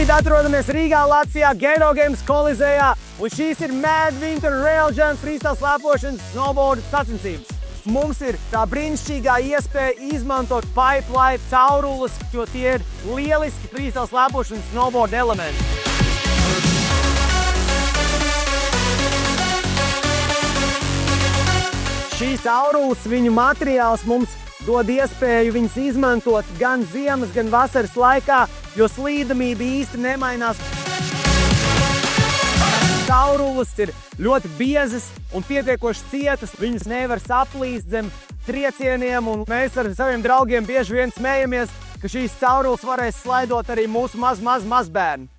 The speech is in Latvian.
Šobrīd atrodamies Rīgā, Latvijā, Gero Games kolizejā, un šīs ir Mad Winter Rail Jump freestyle slēpošanas snowboard sacensības. Mums ir tā brīnišķīgā iespēja izmantot pipeline caurules, jo tie ir lieliski freestyle slēpošanas snowboard elementi. Šīs caurules, viņu materiāls mums dod iespēju viņus izmantot gan ziemas, gan vasaras laikā, jo slīdamība īsti nemainās. Caurules ir ļoti biezas un pietiekoši cietas, viņas nevar saplīst zem triecieniem, un mēs ar saviem draugiem bieži vien smējamies, ka šīs caurules varēs slaidot arī mūsu mazbērni.